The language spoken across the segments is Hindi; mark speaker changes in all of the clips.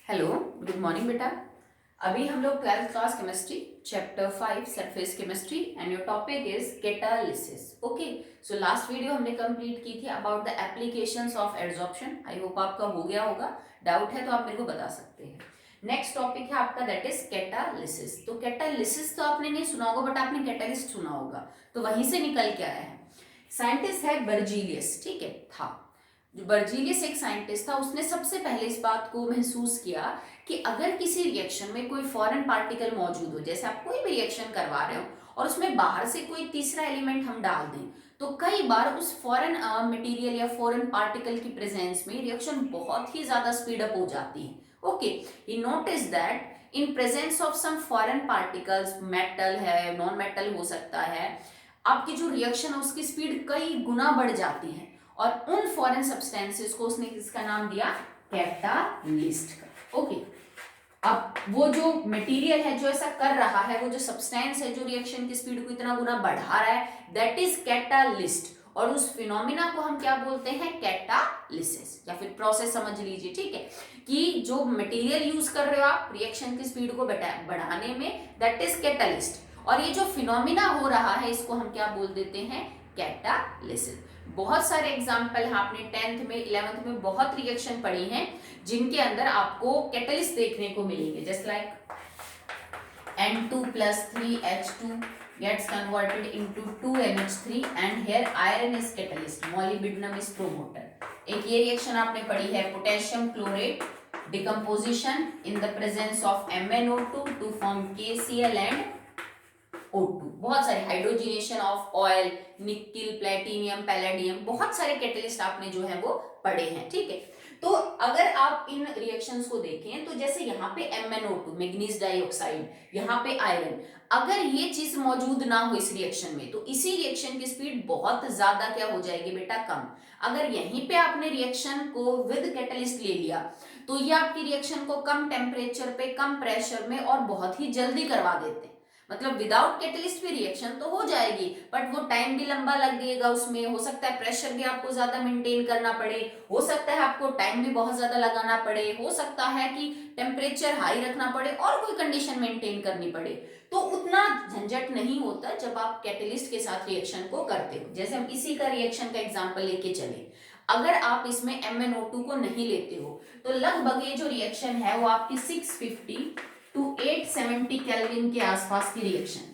Speaker 1: हेलो, गुड मॉर्निंग बेटा। अभी हम लोग 12th class chemistry chapter 5 surface chemistry and your topic is catalysis. Okay, so last video हमने कंप्लीट की थी about the applications of adsorption. I hope आपका हो गया होगा। डाउट है तो आप मेरे को बता सकते हैं। नेक्स्ट टॉपिक है आपका दैट इज कैटालिसिस। तो कैटालिसिस तो आपने नहीं सुना होगा बट आपने कैटालिस्ट सुना होगा, तो वहीं से निकल के आया है। साइंटिस्ट है बर्जीलियस, ठीक है, था। जो बर्जीलियस एक साइंटिस्ट था, उसने सबसे पहले इस बात को महसूस किया कि अगर किसी रिएक्शन में कोई फॉरेन पार्टिकल मौजूद हो, जैसे आप कोई भी रिएक्शन करवा रहे हो और उसमें बाहर से कोई तीसरा एलिमेंट हम डाल दें, तो कई बार उस फॉरेन मटेरियल या फॉरेन पार्टिकल की प्रेजेंस में रिएक्शन बहुत ही ज्यादा स्पीड अप हो जाती है। Okay, he notice that in presence of some foreign particles, metal है, नॉन मेटल हो सकता है, आपकी जो रिएक्शन है उसकी स्पीड कई गुना बढ़ जाती है। और उन फॉरेन सब्सटेंसेस को उसने किसका नाम दिया? कैटालिस्ट का। ओके, अब वो जो मटेरियल है जो ऐसा कर रहा है, वो जो सब्सटेंस है जो रिएक्शन की स्पीड को इतना गुना बढ़ा रहा है, दैट इज कैटालिस्ट। और उस फिनोमिना को हम क्या बोलते हैं? कैटालिसिस, या फिर प्रोसेस समझ लीजिए, ठीक है, कि जो मटेरियल यूज कर रहे हो आप रिएक्शन की स्पीड को बढ़ाने में, दैट इज कैटालिस्ट। और ये जो फिनोमिना हो रहा है इसको हम क्या बोल देते हैं? कैटालिसिस। बहुत सारे एग्जाम्पल हैं, आपने 10th में 11th में बहुत रिएक्शन पढ़ी हैं जिनके अंदर आपको कैटलिस्ट देखने को मिलेंगे। Just like N2 plus 3H2 gets converted into 2NH3 and here iron is catalyst, molybdenum is promoter। एक ये रिएक्शन आपने पढ़ी है, potassium chlorate decomposition in the presence of MnO2 to form KCl and O2। बहुत सारे hydrogenation of oil, nickel, platinum, palladium, बहुत सारे कैटलिस्ट आपने जो है वो पढ़े हैं, ठीक है। तो अगर आप इन रिएक्शंस को देखें तो जैसे यहाँ पे MnO2 मैग्नीज डाइऑक्साइड, यहाँ पे आयरन, अगर ये चीज मौजूद ना हो इस रिएक्शन में तो इसी रिएक्शन की स्पीड बहुत ज्यादा क्या हो जाएगी बेटा? कम। अगर यहीं पे आपने रिएक्शन को विद कैटलिस्ट ले लिया तो ये आपकी रिएक्शन को कम टेम्परेचर पे, कम प्रेशर में और बहुत ही जल्दी करवा देते हैं। मतलब विदाउट कैटलिस्ट भी रिएक्शन तो हो जाएगी बट वो टाइम भी लंबा लगेगा, उसमें हो सकता है प्रेशर भी आपको ज्यादा मेंटेन करना पड़े, हो सकता है आपको टाइम भी बहुत ज्यादा लगाना पड़े, हो सकता है कि टेम्परेचर हाई रखना पड़े और कोई कंडीशन मेंटेन करनी पड़े। तो उतना झंझट नहीं होता जब आप कैटलिस्ट के साथ रिएक्शन को करते हो। जैसे हम इसी का रिएक्शन का एग्जाम्पल लेके चले, अगर आप इसमें MnO2 को नहीं लेते हो तो लगभग ये जो रिएक्शन है वो आपकी 650 टू 870 केल्विन के आसपास की रिएक्शन।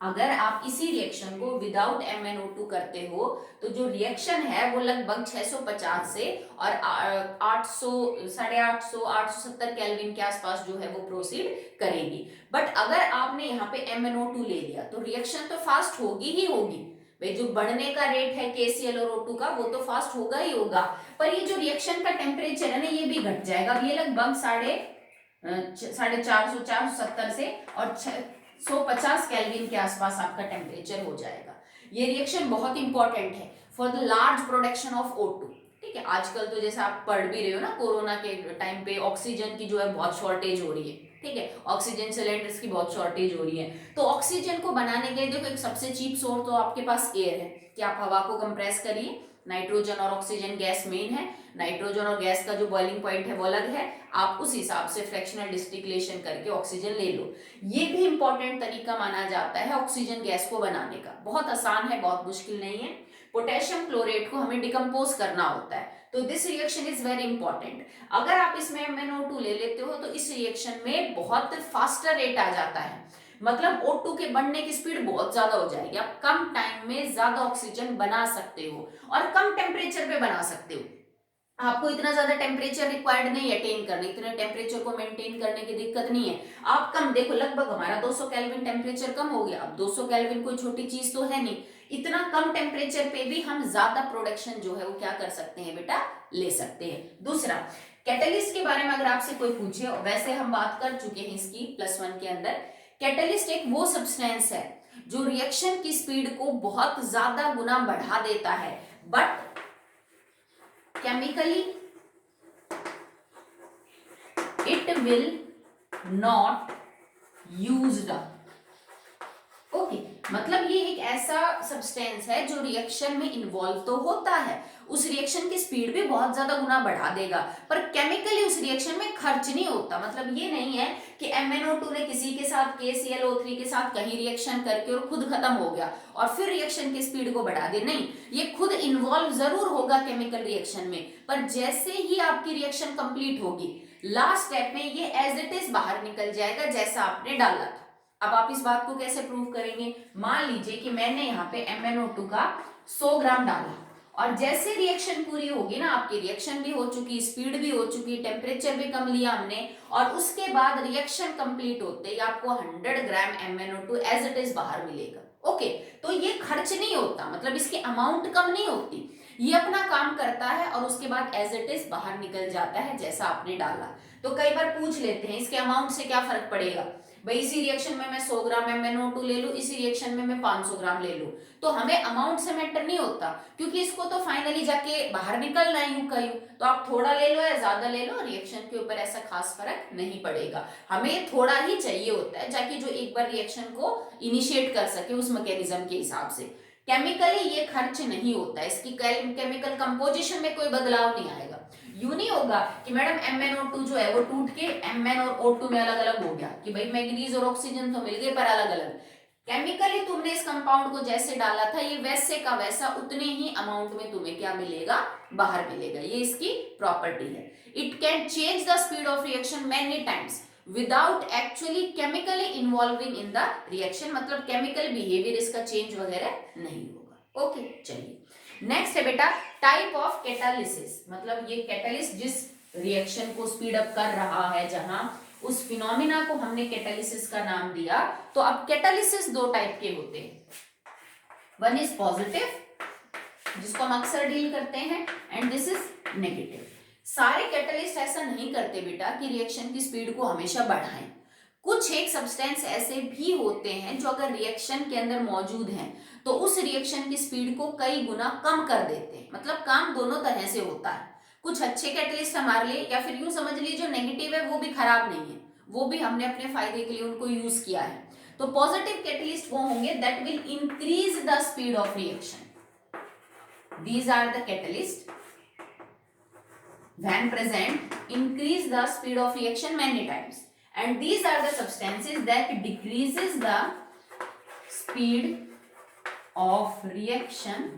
Speaker 1: अगर आप इसी रिएक्शन को विदाउट MnO2 करते हो तो जो रिएक्शन है वो लगभग 650 से और 800, 850, 870 केल्विन के आसपास जो है वो प्रोसीड करेगी। बट अगर आपने यहाँ पे MnO2 ले लिया तो रिएक्शन तो फास्ट होगी ही होगी भाई। जो बढ़ने का रेट है KCl और O2 का वो तो फास्ट होगा ही होगा, पर ये जो रिएक्शन का टेम्परेचर है ना ये भी घट जाएगा। ये लगभग 450, 470 से और 650 केल्विन के आसपास आपका टेम्परेचर हो जाएगा। ये रिएक्शन बहुत इंपॉर्टेंट है for the large production of O2, ठीक है। आजकल तो जैसे आप पढ़ भी रहे हो ना, कोरोना के टाइम पे ऑक्सीजन की जो है बहुत शॉर्टेज हो रही है, ठीक है, ऑक्सीजन सिलेंडर्स की बहुत शॉर्टेज हो रही है। तो ऑक्सीजन को बनाने के लिए देखो एक सबसे चीप सोर्स तो आपके पास एयर है कि आप हवा को कंप्रेस करिए, नाइट्रोजन और ऑक्सीजन गैस मेन है, नाइट्रोजन और गैस का जो बॉइलिंग पॉइंट है वो अलग है, आप उस हिसाब से फ्रैक्शनल डिस्टिलेशन करके ऑक्सीजन ले लो। ये भी इंपॉर्टेंट तरीका माना जाता है ऑक्सीजन गैस को बनाने का, बहुत आसान है, बहुत मुश्किल नहीं है। पोटेशियम क्लोरेट को हमें डिकम्पोज करना होता है, तो this reaction is very important. अगर आप इसमें MnO2 ले लेते हो तो इस रिएक्शन में बहुत फास्टर रेट आ जाता है, मतलब O2 के बनने की स्पीड बहुत ज्यादा हो जाएगी। आप कम टाइम में ज्यादा ऑक्सीजन बना सकते हो और कम टेम्परेचर पे बना सकते हो। आपको इतना ज्यादा टेम्परेचर रिक्वायर्ड नहीं है अटेन करने, इतने टेम्परेचर को मेंटेन करने की दिक्कत नहीं है। आप कम देखो, लगभग हमारा 200 केल्विन टेम्परेचर कम हो गया। अब 200 केल्विन कोई छोटी चीज तो है नहीं, इतना कम टेम्परेचर पे भी हम ज्यादा प्रोडक्शन जो है वो क्या कर सकते हैं बेटा? ले सकते हैं। दूसरा, कैटलिस्ट के बारे में अगर आपसे कोई पूछे, वैसे हम बात कर चुके हैं इसकी +1 के अंदर। कैटलिस्ट एक वो सब्सटेंस है जो रिएक्शन की स्पीड को बहुत ज्यादा गुना बढ़ा देता है, but chemically it will not used up। Okay, मतलब ये एक ऐसा सब्सटेंस है जो रिएक्शन में इन्वॉल्व तो होता है, उस रिएक्शन की स्पीड भी बहुत ज्यादा गुना बढ़ा देगा, पर केमिकली उस रिएक्शन में खर्च नहीं होता। मतलब ये नहीं है कि MnO2 ने किसी के साथ KClO3 के साथ कहीं रिएक्शन करके और खुद खत्म हो गया और फिर रिएक्शन की स्पीड को बढ़ा दे, नहीं, ये खुद इन्वॉल्व जरूर होगा केमिकल रिएक्शन में, पर जैसे ही आपकी रिएक्शन कंप्लीट होगी लास्ट स्टेप में ये एज इट इज बाहर निकल जाएगा जैसा आपने डाला था। अब आप इस बात को कैसे प्रूव करेंगे? मान लीजिए कि मैंने यहाँ पे MnO2 का 100 ग्राम डाला और जैसे रिएक्शन पूरी होगी ना, आपकी रिएक्शन भी हो चुकी, स्पीड भी हो चुकी, टेम्परेचर भी कम लिया हमने, और उसके बाद रिएक्शन कंप्लीट होते ही आपको 100 ग्राम MnO2 एज इट इज बाहर मिलेगा। ओके, तो ये खर्च नहीं होता, मतलब इसकी अमाउंट कम नहीं होती, ये अपना काम करता है और उसके बाद एज इट इज बाहर निकल जाता है जैसा आपने डाला। तो कई बार पूछ लेते हैं इसके अमाउंट से क्या फर्क पड़ेगा, भाई इसी रिएक्शन में मैं 100 ग्राम MnO2 ले लूं, इसी रिएक्शन में मैं 500 ग्राम ले लूं, तो हमें अमाउंट से मैटर नहीं होता, क्योंकि इसको तो फाइनली जाके बाहर निकलना है यूं का यूं, तो आप थोड़ा ले लो या ज्यादा ले लो, रिएक्शन के ऊपर ऐसा खास फर्क नहीं पड़ेगा, हमें थोड़ा ही चाहिए होता है जाके जो एक बार रिएक्शन को इनिशिएट कर सके उस मैकेनिज्म के हिसाब से। केमिकली ये खर्च नहीं होता, इसकी केमिकल कंपोजिशन में कोई बदलाव नहीं आएगा। यूं नहीं होगा कि मैडम MnO2 जो है वो टूट के Mn और O2 में अलग अलग हो गया कि भाई मैग्नीज और ऑक्सीजन तो मिल गए पर अलग अलग। केमिकली तुमने इस कंपाउंड को जैसे डाला था ये वैसे का वैसा उतने ही अमाउंट में तुम्हें क्या मिलेगा, बाहर मिलेगा, ये इसकी प्रॉपर्टी है। It can change the speed of reaction many times without actually chemically involving in the reaction, मतलब केमिकल बिहेवियर इसका चेंज वगैरह नहीं होगा। ओके, चलिए नेक्स्ट है बेटा टाइप ऑफ कैटालिसिस, मतलब ये कैटालिस्ट जिस रिएक्शन को स्पीड अप कर रहा है, जहां उस फिनोमिना को हमने कैटालिसिस का नाम दिया। तो अब कैटालिसिस दो टाइप के होते हैं, वन इज पॉजिटिव जिसको हम अक्सर डील करते हैं, एंड दिस इज नेगेटिव। सारे कैटालिस्ट ऐसा नहीं करते बेटा कि रिएक्शन की स्पीड को हमेशा बढ़ाएं, कुछ एक सब्सटेंस ऐसे भी होते हैं जो अगर रिएक्शन के अंदर मौजूद हैं तो उस रिएक्शन की स्पीड को कई गुना कम कर देते हैं, मतलब काम दोनों तरह से होता है। कुछ अच्छे कैटलिस्ट हमारे लिए, या फिर यूं समझ लीजिए जो नेगेटिव है वो भी खराब नहीं है, वो भी हमने अपने फायदे के लिए उनको यूज किया है। तो पॉजिटिव कैटलिस्ट वो होंगे that will increase the speed of reaction, these are the catalyst when present increase the speed of reaction many times, and these are the substances that decreases the speed of reaction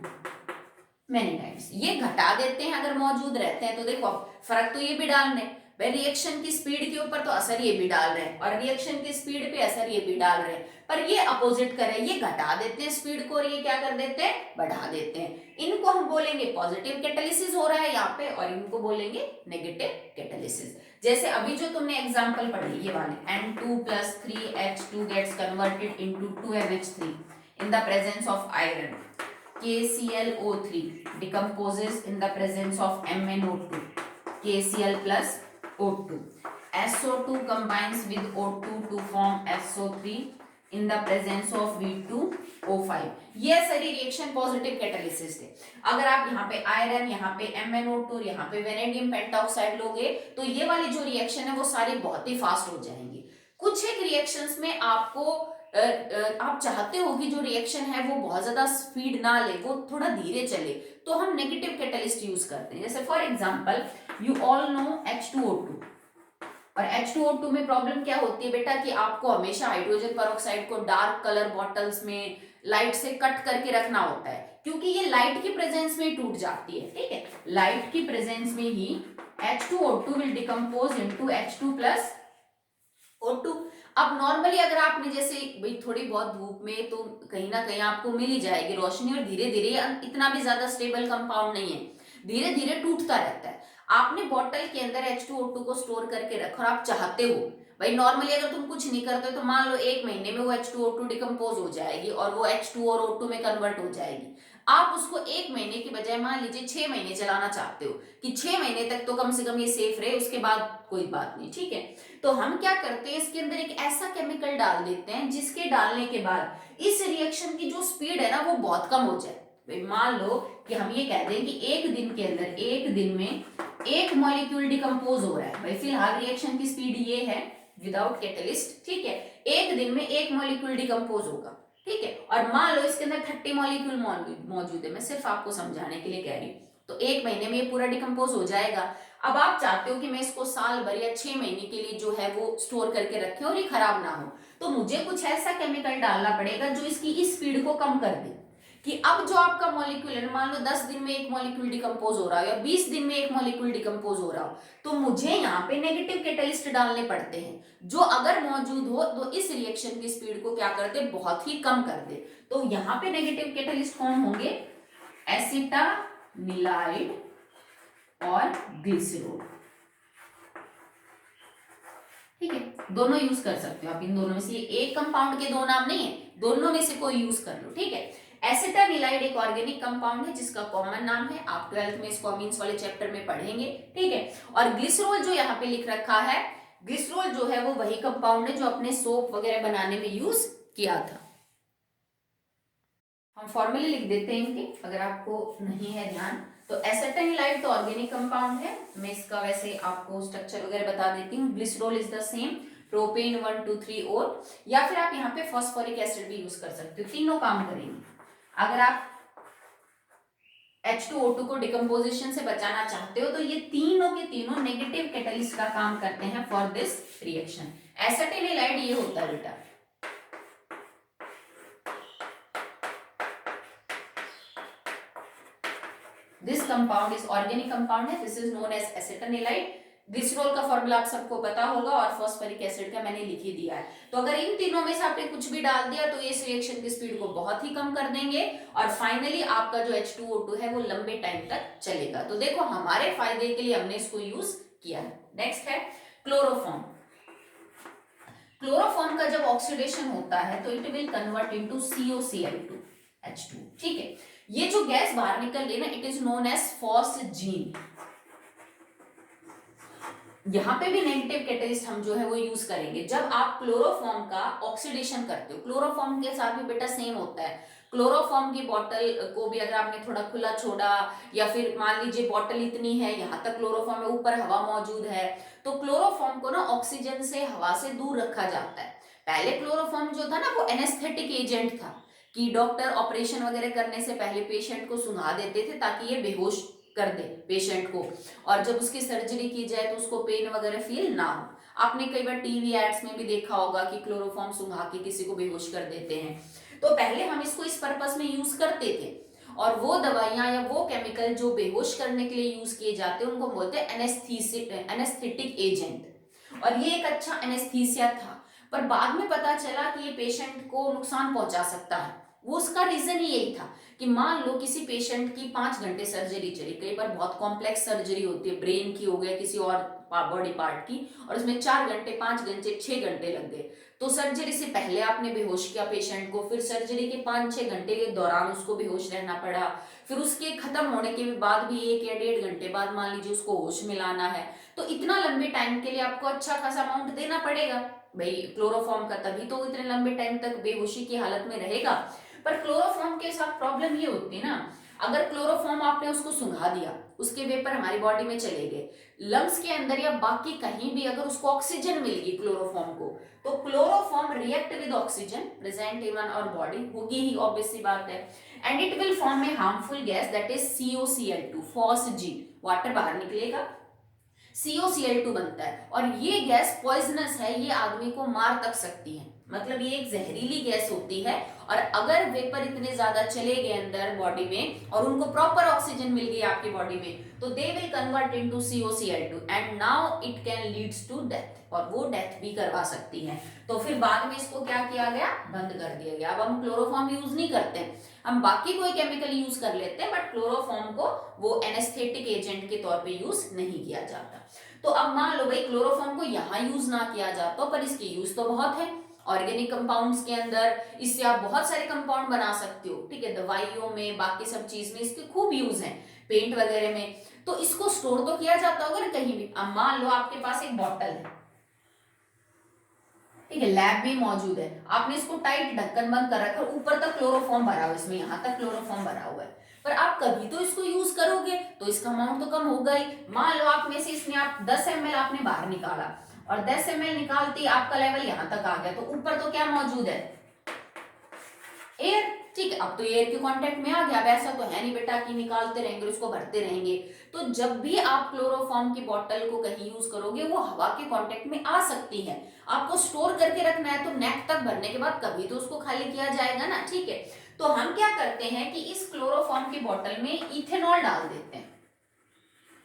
Speaker 1: many times। ये घटा देते हैं अगर मौजूद रहते हैं, तो देखो फर्क तो ये भी डाल रहे हैं भाई, रिएक्शन की स्पीड के ऊपर तो असर ये भी डाल रहे हैं और रिएक्शन की स्पीड पे असर ये भी डाल रहे हैं, पर ये अपोजिट करे, ये घटा देते हैं स्पीड को और ये क्या कर देते हैं, बढ़ा देते हैं। इनको हम बोलेंगे पॉजिटिव कैटालिसिस हो रहा है यहाँ पे, और इनको बोलेंगे नेगेटिव कैटालिसिस। जैसे अभी जो तुमने एग्जांपल पढ़ी ये वाले, N2 + 3H2 gets converted into 2NH3 in the presence of iron, KClO3 decomposes in the presence of MnO2, KCl plus O2, SO2 combines with O2 to form SO3 in the presence of V2O5। ये सारी रिएक्शन पॉजिटिव कैटालिसिस है। अगर आप यहाँ पे आयरन, यहाँ पे MnO2, यहाँ पे वेनेडियम पेंटॉक्साइड लोगे तो ये वाली जो रिएक्शन है वो सारी बहुत ही फास्ट हो जाएंगी। कुछ एक रिएक्शंस में आपको आप चाहते हो कि जो रिएक्शन है वो बहुत ज्यादा स्पीड ना ले, वो थोड़ा धीरे चले, तो हम नेगेटिव कैटालिस्ट यूज करते हैं। जैसे for example you all know H2O2, और H2O2 में प्रॉब्लम क्या होती है बेटा कि आपको हमेशा हाइड्रोजन पेरोक्साइड को डार्क कलर बॉटल्स में लाइट से कट करके रखना होता है, क्योंकि ये लाइट की प्रेजेंस में टूट जाती है। ठीक है, लाइट की प्रेजेंस में ही H2O2 will decompose into H2 + O2। अब नॉर्मली अगर आपने जैसे भाई थोड़ी बहुत धूप में तो कहीं ना कहीं आपको मिल ही जाएगी रोशनी, और धीरे धीरे इतना भी ज्यादा स्टेबल कंपाउंड नहीं है, धीरे धीरे टूटता रहता है। आपने बॉटल के अंदर H2O2 को स्टोर करके रखा और आप चाहते हो भाई नॉर्मली अगर तुम कुछ नहीं करते तो मान लो 1 महीने में वो H2O2 डिकम्पोज हो जाएगी और वो H2 और O2 में कन्वर्ट हो जाएगी। आप उसको 1 महीने की बजाय मान लीजिए 6 महीने चलाना चाहते हो कि 6 महीने तक तो कम से कम ये सेफ रहे, उसके बाद कोई बात नहीं। ठीक है, तो हम क्या करते हैं इसके अंदर एक ऐसा केमिकल डाल देते हैं जिसके डालने के बाद इस रिएक्शन की जो स्पीड है ना वो बहुत कम हो जाए। मान लो कि हम ये कह दें कि एक दिन के अंदर, एक दिन में 1 मॉलिक्यूल डिकम्पोज हो रहा है। भाई फिलहाल रिएक्शन की स्पीड ये है विदाउट कैटलिस्ट। ठीक है, एक दिन में 1 मॉलिक्यूल डिकम्पोज होगा, ठीक है। और मान लो इसके अंदर 30 मॉलिक्यूल मौजूद है, मैं सिर्फ आपको समझाने के लिए कह रही हूँ, तो एक महीने में ये पूरा डिकम्पोज हो जाएगा। अब आप चाहते हो कि मैं इसको साल भर या 6 महीने के लिए जो है वो स्टोर करके रखे और ये खराब ना हो, तो मुझे कुछ ऐसा केमिकल डालना पड़ेगा जो इसकी इस स्पीड को कम कर दे, कि अब जो आपका मॉलिक्यूल है, मान लो 10 दिन में एक मॉलिक्यूल डिकम्पोज हो रहा है या 20 दिन में एक मॉलिक्यूल डिकम्पोज हो रहा हो, तो मुझे यहाँ पे नेगेटिव कैटलिस्ट डालने पड़ते हैं जो अगर मौजूद हो तो इस रिएक्शन की स्पीड को क्या करते, बहुत ही कम कर दे। तो यहाँ पे नेगेटिव कैटलिस्ट कौन होंगे, एसिटानिलाइड और ग्लिसरॉल। ठीक है, दोनों यूज कर सकते हो आप इन दोनों में से, एक कंपाउंड के दो नाम नहीं है, दोनों में से कोई यूज कर लो। ठीक है, एसिटानिलाइड एक ऑर्गेनिक कंपाउंड है जिसका कॉमन नाम है, आप 12th में इसको अमीन्स वाले चैप्टर में पढ़ेंगे। ठीक है, और ग्लिसरॉल जो यहाँ पे लिख रखा है, ग्लिसरॉल जो है वो वही कंपाउंड है जो अपने सोप वगैरह बनाने में यूज किया था। हम फॉर्मूले लिख देते हैं इनके, अगर आपको नहीं है ध्यान। तो एसिटानिलाइड तो ऑर्गेनिक कंपाउंड है, मैं इसका वैसे आपको स्ट्रक्चर वगैरह बता देती हूँ। Glycerol is the same, propane 1 2 3 और, या फिर आप यहाँ पे फॉस्फोरिक एसिड भी यूज कर सकते हो, तीनों काम करेंगे। अगर आप H2O2 को डिकम्पोजिशन से बचाना चाहते हो तो ये तीनों के तीनों नेगेटिव कैटलिस्ट का काम करते हैं फॉर दिस रिएक्शन। एसिटानिलाइड ये होता है बेटा, this compound is organic compound है, this is known as acetanilide. Glycerol का फॉर्मूला आप सबको पता होगा और फॉस्फोरिक एसिड का मैंने लिख ही दिया है। तो अगर इन तीनों में से आपने कुछ भी डाल दिया तो ये इस रिएक्शन की स्पीड को बहुत ही कम कर देंगे और फाइनली आपका जो H2O2 है वो लंबे टाइम तक चलेगा। तो देखो हमारे फायदे के लिए हमने इसको यूज किया है। नेक्स्ट है क्लोरोफॉर्म। क्लोरोफॉर्म का जब ऑक्सीडेशन होता है तो it will convert into COCl2 H2। ठीक है, ये जो गैस बाहर निकल रही है ना, it is known as phosgene. यहाँ पे भी नेगेटिव कैटलिस्ट हम जो है वो यूज करेंगे जब आप क्लोरोफॉर्म का ऑक्सीडेशन करते हो। क्लोरोफॉर्म के साथ भी बेटा सेम होता है, क्लोरोफॉर्म की बॉटल को भी अगर आपने थोड़ा खुला छोड़ा या फिर मान लीजिए बॉटल इतनी है, यहाँ तक क्लोरोफॉर्म है, ऊपर हवा मौजूद है, तो क्लोरोफॉर्म को ना ऑक्सीजन से, हवा से दूर रखा जाता है। पहले क्लोरोफॉर्म जो था ना वो एनेस्थेटिक एजेंट था, कि डॉक्टर ऑपरेशन वगैरह करने से पहले पेशेंट को सुंघा देते थे ताकि ये बेहोश कर दे पेशेंट को, और जब उसकी सर्जरी की जाए तो उसको पेन वगैरह फील ना हो। आपने कई बार टीवी एड्स में भी देखा होगा कि क्लोरोफॉर्म सुंघा के किसी को बेहोश कर देते हैं। तो पहले हम इसको इस पर्पस में यूज करते थे, और वो दवाइयां या वो केमिकल जो बेहोश करने के लिए यूज किए जाते हैं उनको बोलते हैं एनेस्थेटिक एजेंट, और ये एक अच्छा एनेस्थीसिया था। पर बाद में पता चला कि ये पेशेंट को नुकसान पहुंचा सकता है। वो उसका रीजन ही यही था कि मान लो किसी पेशेंट की 5 घंटे सर्जरी चली, कई बार बहुत कॉम्प्लेक्स सर्जरी होती है, ब्रेन की हो गया, किसी और बॉडी पार्ट की, और उसमें 4 घंटे 5 घंटे 6 घंटे लग गए। तो सर्जरी से पहले आपने बेहोश किया पेशेंट को, फिर सर्जरी के 5-6 घंटे के दौरान उसको बेहोश रहना पड़ा, फिर उसके खत्म होने के बाद भी 1 या 1.5 घंटे बाद मान लीजिए उसको होश में लाना है, तो इतना लंबे टाइम के लिए आपको अच्छा खासा अमाउंट देना पड़ेगा भाई क्लोरोफॉर्म का, तभी तो इतने लंबे टाइम तक बेहोशी की हालत में रहेगा। पर क्लोरोफॉर्म के साथ प्रॉब्लम ये होती है ना, अगर क्लोरोफॉर्म आपने उसको सुंघा दिया, उसके वेपर हमारी बॉडी में चले गए, लंग्स के अंदर या बाकी कहीं भी अगर उसको ऑक्सीजन मिल गई क्लोरोफॉर्म को, तो chloroform react with oxygen present in our body, होगी ही, ऑब्वियस सी बात है, and it will form a harmful gas that is COCl2 phosgene. Water बाहर निकलेगा, COCl2 बनता है, और ये गैस पॉइजनस है, ये आदमी को मार तक सकती है, मतलब ये एक जहरीली गैस होती है। और अगर वेपर इतने ज्यादा चले गए अंदर बॉडी में और उनको प्रॉपर ऑक्सीजन मिल गई आपकी बॉडी में, तो they will convert into COCl2 and now it can leads to death, और वो डेथ भी करवा सकती है। तो फिर बाद में इसको क्या किया गया, बंद कर दिया गया। अब हम क्लोरोफॉर्म यूज नहीं करते हैं, हम बाकी कोई केमिकल यूज कर लेते हैं, बट क्लोरोफॉर्म को वो एनेस्थेटिक एजेंट के तौर पे यूज नहीं किया जाता। तो अब मान लो भाई क्लोरोफॉर्म को यहाँ यूज ना किया जाता, पर इसकी यूज तो बहुत है ऑर्गेनिक कंपाउंड्स के अंदर, इससे आप बहुत सारे कंपाउंड बना सकते हो। ठीक है, दवाइयों में, बाकी सब चीज में इसके खूब यूज है, पेंट वगैरह में। तो इसको स्टोर तो किया जाता होगा ना कहीं भी। अब मान लो आपके पास एक बॉटल है, ठीक है, लैब भी मौजूद है, आपने इसको टाइट ढक्कन बंद कर रखा है, ऊपर तक क्लोरोफॉर्म भरा हुआ है, इसमें यहाँ तक क्लोरोफॉर्म भरा हुआ है, पर आप कभी तो इसको यूज करोगे तो इसका अमाउंट तो कम होगा ही। मान लो आप में से इसमें आप 10 ml आपने बाहर निकाला, और 10 ml निकालते ही आपका लेवल यहाँ तक आ गया, तो ऊपर तो क्या मौजूद है, एयर। ठीक है, अब तो एयर के कांटेक्ट में आ गया। अब ऐसा तो है नहीं बेटा कि निकालते रहेंगे उसको भरते रहेंगे। तो जब भी आप क्लोरोफॉर्म की बोतल को कहीं यूज करोगे वो हवा के कांटेक्ट में आ सकती है। आपको स्टोर करके रखना है तो नेक तक भरने के बाद कभी तो उसको खाली किया जाएगा ना। ठीक है, तो हम क्या करते हैं कि इस क्लोरोफॉर्म की बोतल में इथेनॉल डाल देते हैं,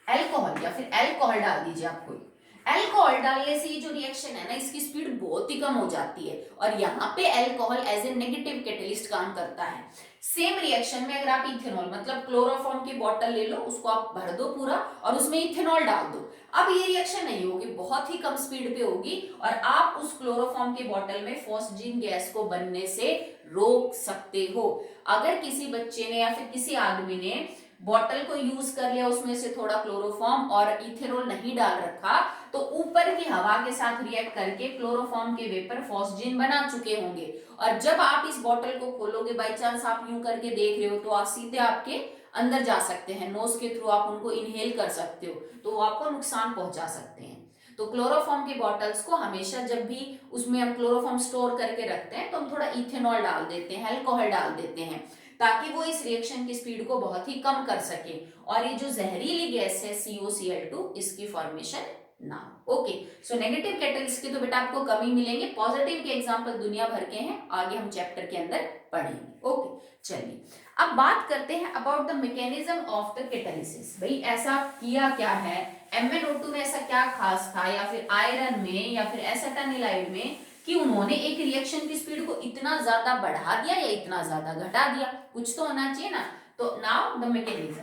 Speaker 1: अल्कोहल, या फिर अल्कोहल डाल दीजिए आप कोई। अल्कोहल डालने से ये जो रिएक्शन है ना इसकी स्पीड बहुत ही कम हो जाती है, और यहाँ पे alcohol as a negative catalyst काम करता है। सेम रिएक्शन में अगर आप इथेनॉल मतलब क्लोरोफॉर्म की बोतल ले लो, उसको आप भर दो पूरा और उसमें इथेनॉल डाल दो, अब ये रिएक्शन नहीं होगी, बहुत ही कम स्पीड पे होगी, और आप उस क्लोरोफॉर्म की बोतल में फॉस्जीन गैस को बनने से रोक सकते हो। अगर किसी बच्चे ने या फिर किसी आदमी ने बॉटल को यूज कर लिया, उसमें से थोड़ा क्लोरोफॉर्म और इथेनॉल नहीं डाल रखा, तो ऊपर की हवा के साथ रिएक्ट करके क्लोरोफॉर्म के वेपर फॉस्जीन बना चुके होंगे। और जब आप इस बॉटल को खोलोगे, बाई चांस आप यूं करके देख रहे हो, तो आप सीधे आपके अंदर जा सकते हैं, नोज के थ्रू आप उनको इनहेल कर सकते हो, तो वो आपको नुकसान पहुंचा सकते हैं। तो क्लोरोफॉर्म के बॉटल्स को हमेशा जब भी उसमें हम क्लोरोफॉर्म स्टोर करके रखते हैं तो हम थोड़ा इथेनॉल डाल देते हैं, अल्कोहल डाल देते हैं, ताकि वो इस रिएक्शन की स्पीड को बहुत ही कम कर सके और ये जो जहरीली गैस है COCl2 इसकी फॉर्मेशन ना हो। ओके, सो नेगेटिव कैटलिस्ट के तो बेटा आपको कम ही मिलेंगे, पॉजिटिव के एग्जांपल दुनिया भर के हैं, आगे हम चैप्टर के अंदर पढ़ेंगे। ओके, चलिए अब बात करते हैं about the mechanism of the catalysis. भाई ऐसा किया क्या है, MnO2 में ऐसा क्या खास था, या फिर आयरन में, या फिर एसेटानिलाइड में, कि उन्होंने एक रिएक्शन की स्पीड को इतना ज्यादा बढ़ा दिया या इतना ज्यादा घटा दिया, कुछ तो होना चाहिए ना। तो नाउ द मैकेनिज्म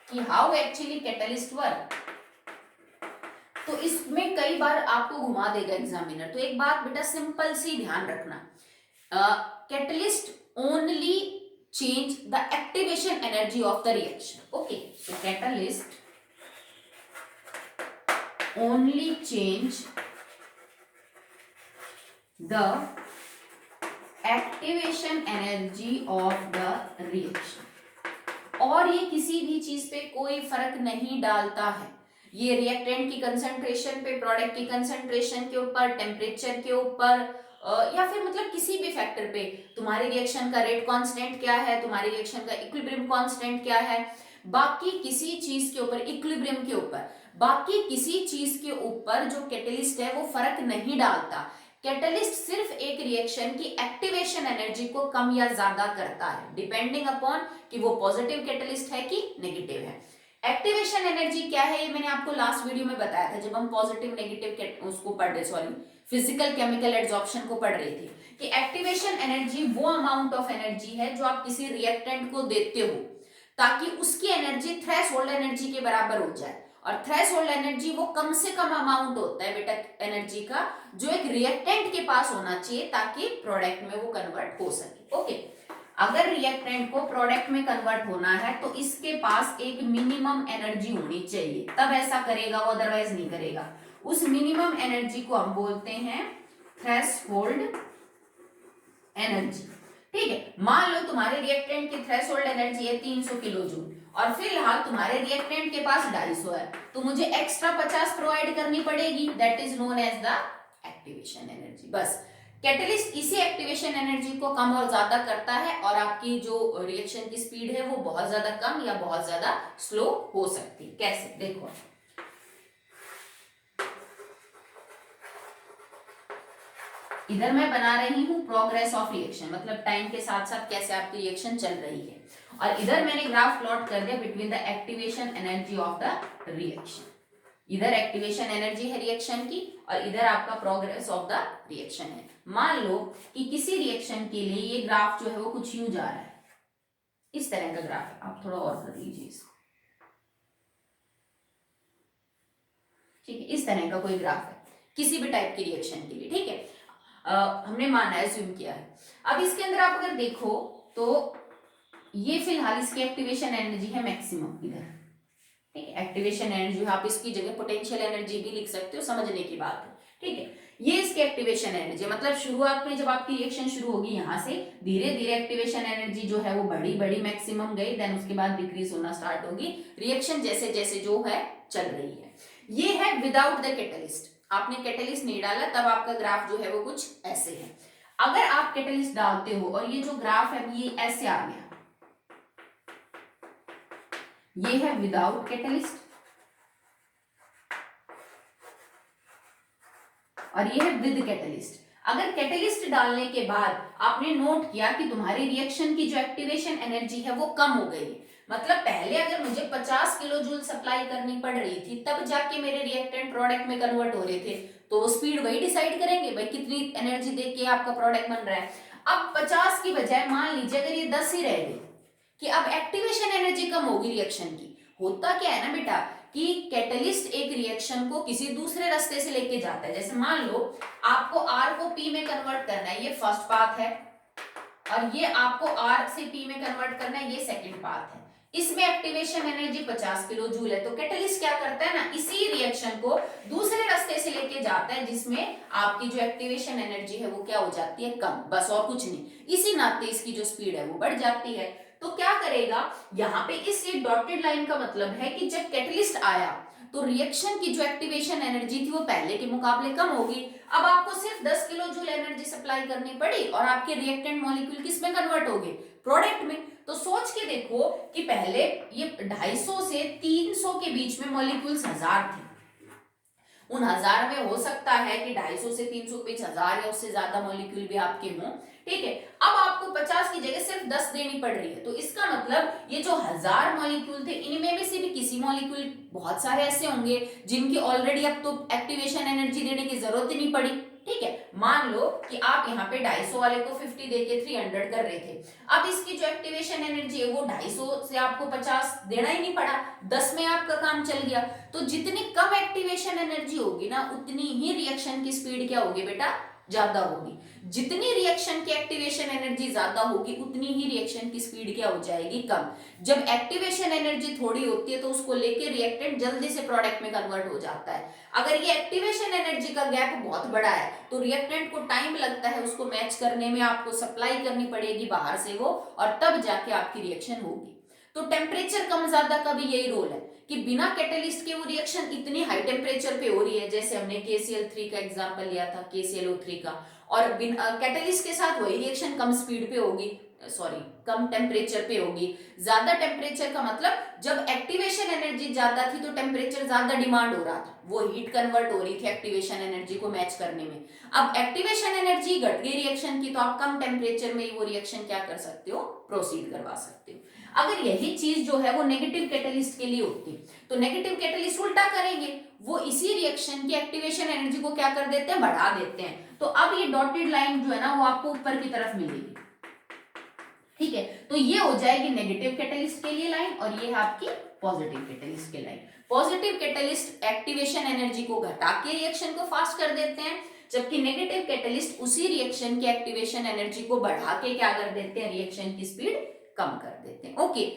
Speaker 1: कि हाउ एक्चुअली कैटलिस्ट वर्क। तो इसमें कई बार आपको घुमा देगा एग्जामिनर, तो एक बात बेटा सिंपल सी ध्यान रखना, catalyst only change the activation energy of the reaction. Okay, so catalyst only change the activation energy of the reaction, और ये किसी भी चीज पे कोई फर्क नहीं डालता है। ये रिएक्टेंट की कंसंट्रेशन पे, प्रोडक्ट की कंसंट्रेशन के ऊपर, टेम्परेचर के ऊपर, या फिर मतलब किसी भी फैक्टर पे, तुम्हारे रिएक्शन का रेट कांस्टेंट क्या है, तुम्हारे रिएक्शन का इक्विलिब्रियम कांस्टेंट क्या है, बाकी किसी चीज के ऊपर, इक्विलिब्रियम के ऊपर, बाकी किसी चीज के ऊपर जो कैटलिस्ट है वो फर्क नहीं डालता। कैटलिस्ट सिर्फ एक रिएक्शन की एक्टिवेशन एनर्जी को कम या ज्यादा करता है, डिपेंडिंग अपॉन कि वो पॉजिटिव कैटलिस्ट है कि नेगेटिव है। एक्टिवेशन एनर्जी क्या है ये मैंने आपको लास्ट वीडियो में बताया था, जब हम पॉजिटिव नेगेटिव उसको पढ़ रहे, सॉरी फिजिकल केमिकल एड्सॉर्प्शन को पढ़ रहे थे, कि एक्टिवेशन एनर्जी वो अमाउंट ऑफ एनर्जी है जो आप किसी रिएक्टेंट को देते हो ताकि उसकी एनर्जी थ्रेशोल्ड एनर्जी के बराबर हो जाए, और थ्रेशोल्ड एनर्जी वो कम से कम अमाउंट होता है बेटा एनर्जी का जो एक रिएक्टेंट के पास होना चाहिए ताकि प्रोडक्ट में वो कन्वर्ट हो सके। ओके, अगर रिएक्टेंट को प्रोडक्ट में कन्वर्ट होना है तो इसके पास एक मिनिमम एनर्जी होनी चाहिए, तब ऐसा करेगा, वो अदरवाइज नहीं करेगा। उस मिनिमम एनर्जी को हम बोलते हैं थ्रेशोल्ड एनर्जी। ठीक है, मान लो तुम्हारे रिएक्टेंट की थ्रेशोल्ड एनर्जी है 300 किलो जूल, और फिलहाल तुम्हारे रिएक्टेंट के पास 250 है, तो मुझे एक्स्ट्रा 50 प्रोवाइड करनी पड़ेगी, that is known as the activation energy. बस कैटलिस्ट इसी एक्टिवेशन एनर्जी को कम और ज्यादा करता है, और आपकी जो रिएक्शन की स्पीड है वो बहुत ज्यादा कम या बहुत ज्यादा स्लो हो सकती है। कैसे, देखो इधर मैं बना रही हूं प्रोग्रेस ऑफ रिएक्शन, मतलब टाइम के साथ साथ कैसे आपकी रिएक्शन चल रही है, और इधर मैंने ग्राफ प्लॉट कर दिया between the activation energy of the reaction. इधर एक्टिवेशन एनर्जी है रिएक्शन की और इधर आपका प्रोग्रेस ऑफ द रिएक्शन है। मान लो कि किसी रिएक्शन के लिए ये ग्राफ जो है वो कुछ यूं जा रहा है, इस तरह का ग्राफ है, आप थोड़ा और कर लीजिए इसको। ठीक है, इस तरह का कोई ग्राफ है किसी भी टाइप की रिएक्शन के लिए। ठीक है, हमने माना है, ज्यूम किया है। अब इसके अंदर आप अगर देखो तो ये फिलहाल इसकी एक्टिवेशन एनर्जी है मैक्सिमम इधर। ठीक है, एक्टिवेशन एनर्जी आप इसकी जगह पोटेंशियल एनर्जी भी लिख सकते हो, समझने की बात है। ठीक है, ये इसकी एक्टिवेशन एनर्जी, मतलब शुरुआत में जब आपकी रिएक्शन शुरू होगी यहाँ से धीरे धीरे एक्टिवेशन एनर्जी जो है वो बड़ी बड़ी मैक्सिमम गई, देन उसके बाद डिक्रीज होना स्टार्ट होगी, रिएक्शन जैसे जैसे जो है चल रही है। ये है विदाउट द कैटलिस्ट, आपने कैटलिस्ट नहीं डाला तब आपका ग्राफ जो है वो कुछ ऐसे है। अगर आप कैटलिस्ट डालते हो और ये जो ग्राफ है ये ऐसे आ गया, ये है विदाउट कैटलिस्ट और ये है विद कैटलिस्ट। अगर कैटलिस्ट डालने के बाद आपने नोट किया कि तुम्हारी रिएक्शन की जो एक्टिवेशन एनर्जी है वो कम हो गई, मतलब पहले अगर मुझे 50 किलो जूल सप्लाई करनी पड़ रही थी तब जाके मेरे रिएक्टेंट प्रोडक्ट में कन्वर्ट हो रहे थे, तो वो स्पीड वही डिसाइड करेंगे भाई कितनी एनर्जी दे के आपका प्रोडक्ट बन रहा है। अब 50 की बजाय मान लीजिए अगर ये 10 ही रह गई कि अब एक्टिवेशन एनर्जी कम होगी रिएक्शन की। होता क्या है ना बेटा कि कैटलिस्ट एक रिएक्शन को किसी दूसरे रास्ते से लेके जाता है। जैसे मान लो आपको आर को पी में कन्वर्ट करना है, ये फर्स्ट पाथ है, और ये आपको आर से पी में कन्वर्ट करना है, ये सेकंड पाथ है। इसमें एक्टिवेशन एनर्जी 50 किलो जूल है, तो कैटलिस्ट क्या करता है ना, इसी रिएक्शन को दूसरे रास्ते से लेके जाता है जिसमें आपकी जो एक्टिवेशन एनर्जी है वो क्या हो जाती है, कम, बस और कुछ नहीं। इसी नाते इसकी जो स्पीड है वो बढ़ जाती है। तो क्या करेगा यहाँ पे, इस ये डॉटेड लाइन का मतलब है कि जब कैटलिस्ट आया तो रिएक्शन की जो एक्टिवेशन एनर्जी थी वो पहले के मुकाबले कम होगी। अब आपको सिर्फ 10 किलो जूल एनर्जी सप्लाई करनी पड़ी और आपके रिएक्टेंट मॉलिक्यूल किस में कन्वर्ट हो गए, प्रोडक्ट में। तो सोच के देखो कि पहले ये 250 से 300 के बीच में मॉलिक्यूल्स 1000 थे, उन 1000 में हो सकता है कि 250 से 300 के बीच 1000 या उससे ज्यादा मॉलिक्यूल भी आपके हों, ठीक है। अब आपको 50 की जगह सिर्फ 10 देनी पड़ रही है, तो इसका मतलब ये जो 1000 मॉलिक्यूल थे इनमें में से भी किसी मॉलिक्यूल, बहुत सारे ऐसे होंगे जिनकी ऑलरेडी अब तो एक्टिवेशन एनर्जी देने की जरूरत ही नहीं पड़ी, ठीक है। मान लो कि आप यहाँ पे 250 वाले को 50 देके 300 कर रहे थे, अब इसकी जो एक्टिवेशन एनर्जी है वो 250 से आपको 50 देना ही नहीं पड़ा, 10 में आपका काम चल गया। तो जितनी कम एक्टिवेशन एनर्जी होगी ना उतनी ही रिएक्शन की स्पीड क्या होगी बेटा, ज्यादा होगी। जितनी रिएक्शन की एक्टिवेशन एनर्जी ज्यादा होगी उतनी ही रिएक्शन की स्पीड क्या हो जाएगी, कम। जब एक्टिवेशन एनर्जी थोड़ी होती है तो उसको लेके रिएक्टेंट जल्दी से प्रोडक्ट में कन्वर्ट हो जाता है। अगर ये एक्टिवेशन एनर्जी का गैप बहुत बड़ा है तो रिएक्टेंट को टाइम लगता है उसको मैच करने में, आपको सप्लाई करनी पड़ेगी बाहर से वो, और तब जाके आपकी रिएक्शन होगी। तो टेम्परेचर कम ज्यादा का भी यही रोल है कि बिना कैटलिस्ट के वो रिएक्शन इतनी हाई टेम्परेचर पे हो रही है, जैसे हमने KCl3 का एग्जांपल लिया था, KClO3 का, और कैटलिस्ट के साथ वही रिएक्शन कम स्पीड पे होगी, सॉरी कम टेम्परेचर पे होगी। ज्यादा टेम्परेचर का मतलब जब एक्टिवेशन एनर्जी ज्यादा थी तो टेम्परेचर ज्यादा डिमांड हो रहा था, वो हीट कन्वर्ट हो रही थी एक्टिवेशन एनर्जी को मैच करने में। अब एक्टिवेशन एनर्जी घट गई रिएक्शन की तो आप कम टेम्परेचर में ही वो रिएक्शन क्या कर सकते हो, प्रोसीड करवा सकते हो। अगर यही चीज जो है वो नेगेटिव कैटलिस्ट के लिए होती तो नेगेटिव कैटलिस्ट उल्टा करेंगे, वो इसी रिएक्शन की एक्टिवेशन एनर्जी को क्या कर देते हैं, बढ़ा देते हैं। तो अब ये डॉटेड लाइन जो है ना वो आपको ऊपर की तरफ मिलेगी, ठीक है। तो ये हो जाएगी नेगेटिव कैटलिस्ट के लिए लाइन और ये है आपकी पॉजिटिव कैटलिस्ट के line. Positive catalyst activation energy को घटा के रिएक्शन को फास्ट कर देते हैं, जबकि नेगेटिव कैटलिस्ट उसी रिएक्शन की एक्टिवेशन एनर्जी को बढ़ा के क्या कर देते हैं, रिएक्शन की स्पीड कम कर देते हैं। Okay,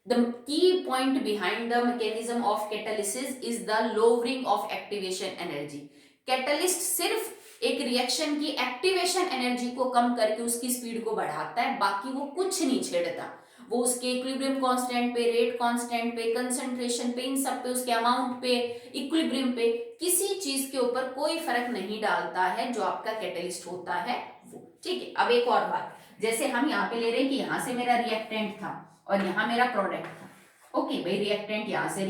Speaker 1: the key point behind the mechanism of catalysis is the lowering of activation energy. Catalyst सिर्फ एक रिएक्शन की एक्टिवेशन एनर्जी को कम करके उसकी स्पीड को बढ़ाता है, बाकी वो कुछ नहीं छेड़ता। वो उसके इक्विलिब्रियम कांस्टेंट पे, रेट कांस्टेंट पे, कंसंट्रेशन पे, इन सब पे, उसके अमाउंट पे, इक्विलिब्रियम पे, किसी चीज के ऊपर कोई फर्क नहीं डालता है जो आपका कैटलिस्ट होता है वो, ठीक है। अब एक और बात, जैसे हम यहाँ पे ले रहे हैं कि यहाँ से मेरा रिएक्टेंट था और यहाँ मेरा प्रोडक्ट था, ओके भाई, रिएक्टेंट यहाँ से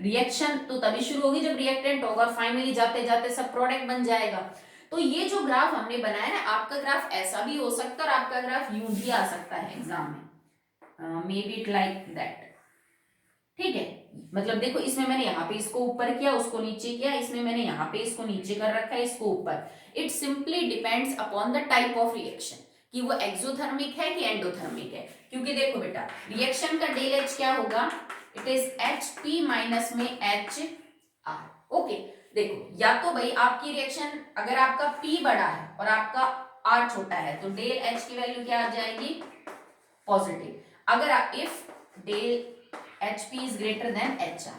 Speaker 1: रिएक्शन तो तभी शुरू होगी जब रिएक्टेंट होगा, फाइनली जाते जाते सब प्रोडक्ट बन जाएगा। तो ये जो ग्राफ हमने बनाया ना, आपका ग्राफ ऐसा भी हो सकता है और आपका ग्राफ यूं भी आ सकता है एग्जाम में, may be it like that, ठीक है। मतलब देखो इसमें मैंने यहाँ पे इसको ऊपर किया, उसको नीचे किया, इसमें मैंने यहाँ पे इसको नीचे कर रखा है, इसको ऊपर। It simply depends upon the type of reaction कि वो एक्सोथर्मिक है कि एंडोथर्मिक है। क्योंकि देखो बेटा, रिएक्शन का डेल एच क्या होगा, इट इज Hp माइनस में HR, ओके। देखो या तो भाई आपकी रिएक्शन अगर आपका P बड़ा है और आपका R छोटा है तो डेल H की वैल्यू क्या आ जाएगी, पॉजिटिव। अगर आप if del Hp is greater than HR,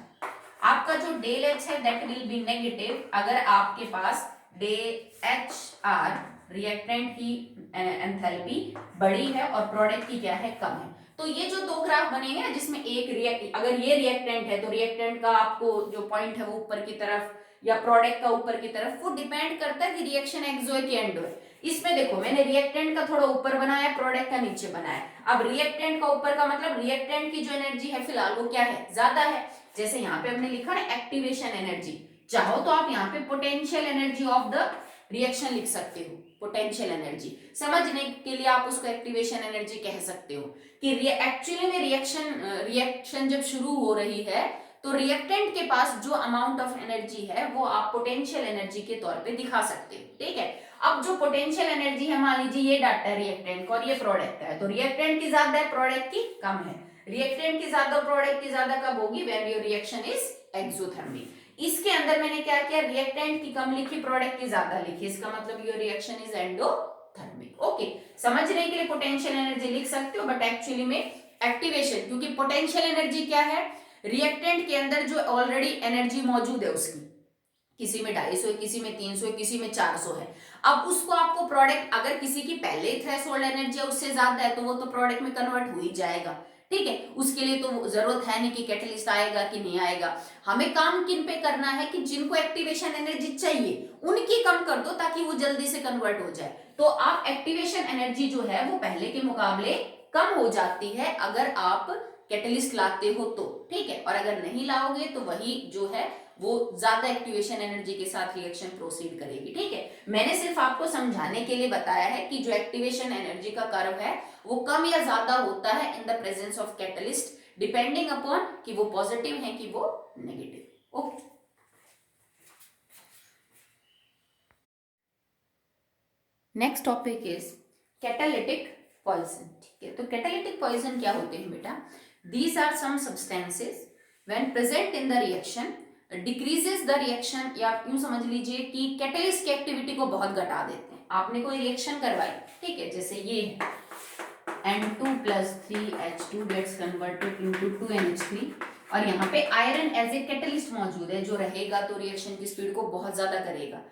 Speaker 1: आपका जो डेल H है दैट विल बी नेगेटिव अगर आपके पास डेल HR रिएक्टेंट की एंथैल्पी बड़ी है और प्रोडक्ट की क्या है, कम है। तो ये जो दो ग्राफ बनेंगे ना, जिसमें एक अगर ये रिएक्टेंट है तो रिएक्टेंट का आपको जो पॉइंट है वो ऊपर की तरफ या प्रोडक्ट का ऊपर की तरफ, वो डिपेंड करता है कि रिएक्शन एक्सो है कि एंडो है। इसमें देखो मैंने रिएक्टेंट का थोड़ा ऊपर बनाया, प्रोडक्ट का नीचे बनाया। अब रिएक्टेंट का ऊपर का मतलब रिएक्टेंट की जो एनर्जी है फिलहाल वो क्या है, ज्यादा है। जैसे यहाँ पे हमने लिखा ना एक्टिवेशन एनर्जी, चाहो तो आप यहाँ पे potential energy of the reaction लिख सकते हो। पोटेंशियल एनर्जी समझने के लिए आप उसको एक्टिवेशन एनर्जी कह सकते हो कि एक्चुअली में रिएक्शन जब शुरू हो रही है तो रिएक्टेंट के पास जो अमाउंट ऑफ एनर्जी है वो आप पोटेंशियल एनर्जी के तौर पे दिखा सकते हो, ठीक है। अब जो पोटेंशियल एनर्जी है, मान लीजिए ये डाटा है रिएक्टेंट का और ये प्रोडक्ट है, तो रिएक्टेंट की ज्यादा है, प्रोडक्ट की कम है। रिएक्टेंट की ज्यादा, प्रोडक्ट की ज्यादा कब होगी, when your reaction is exothermic. इसके अंदर मैंने क्या किया, रिएक्टेंट की कम लिखी, प्रोडक्ट की ज्यादा लिखी, इसका मतलब your reaction is endothermic. Okay, समझने के लिए पोटेंशियल एनर्जी लिख सकते हो, बट एक्चुअली में एक्टिवेशन, क्योंकि पोटेंशियल एनर्जी क्या है, रिएक्टेंट के अंदर जो ऑलरेडी एनर्जी मौजूद है उसकी, किसी में 250 है, किसी में 300 है, किसी में 400 है। अब उसको आपको प्रोडक्ट, अगर किसी की पहले ही थ्रेशोल्ड एनर्जी उससे ज्यादा है तो वो तो प्रोडक्ट में कन्वर्ट हो ही जाएगा, ठीक है। उसके लिए तो जरूरत है नहीं कि कैटलिस्ट आएगा कि नहीं आएगा। हमें काम किन पे करना है कि जिनको एक्टिवेशन एनर्जी चाहिए उनकी कम कर दो ताकि वो जल्दी से कन्वर्ट हो जाए। तो आप एक्टिवेशन एनर्जी जो है वो पहले के मुकाबले कम हो जाती है अगर आप कैटलिस्ट लाते हो तो, ठीक है। और अगर नहीं लाओगे तो वही जो है वो ज्यादा एक्टिवेशन एनर्जी के साथ रिएक्शन प्रोसीड करेगी, ठीक है। मैंने सिर्फ आपको समझाने के लिए बताया है कि जो एक्टिवेशन एनर्जी का कर्व है वो कम या ज्यादा होता है in the presence of catalyst, depending upon कि वो पॉजिटिव है कि वो negative. Okay, next topic is catalytic poison, ठीक है। तो कैटालिटिक पॉइजन क्या होते हैं बेटा, these are some substances when present in the reaction decreases the reaction, या यूं समझ लीजिए कि कैटलिस्ट की एक्टिविटी को बहुत घटा देते हैं। आपने कोई रिएक्शन करवाई, ठीक है, जैसे ये है N2 + 3H2 gets converted into 2NH3, और यहाँ पे आयरन एज ए कैटलिस्ट मौजूद है जो रहेगा तो रिएक्शन की स्पीड को बहुत ज्यादा करेगा।